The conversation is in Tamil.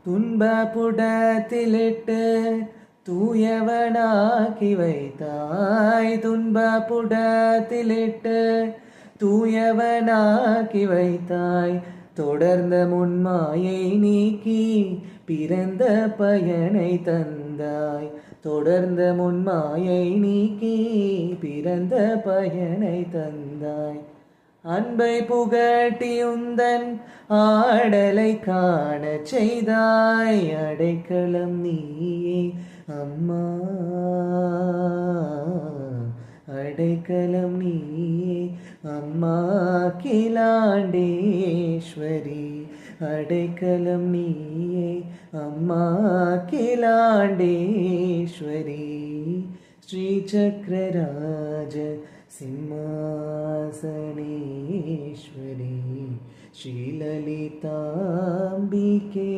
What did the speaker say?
துன்பப்புடத்திலிட்டு தூயவனாக்கி வைத்தாய். துன்பப்புடத்திலிட்டு தூயவனாக்கி வைத்தாய். தொடர்ந்த முன்மாயை நீக்கி பிறந்த பயனை தந்தாய். தொடர்ந்த முன்மாயை நீக்கி பிறந்த பயனை தந்தாய். அன்பை புகட்டி உந்தன் ஆடலை காணச் செய்தாய். அடைக்கலம் நீயே அம்மா, அடைக்கலம் நீயே அம்மா அகிலாண்டேஸ்வரி. அடைக்கலம் நீயே அம்மா அகிலாண்டேஸ்வரி. ஸ்ரீசக்கரராஜ சிம்மாசனேஸ்வரி ஸ்ரீலலிதாம்பிகே.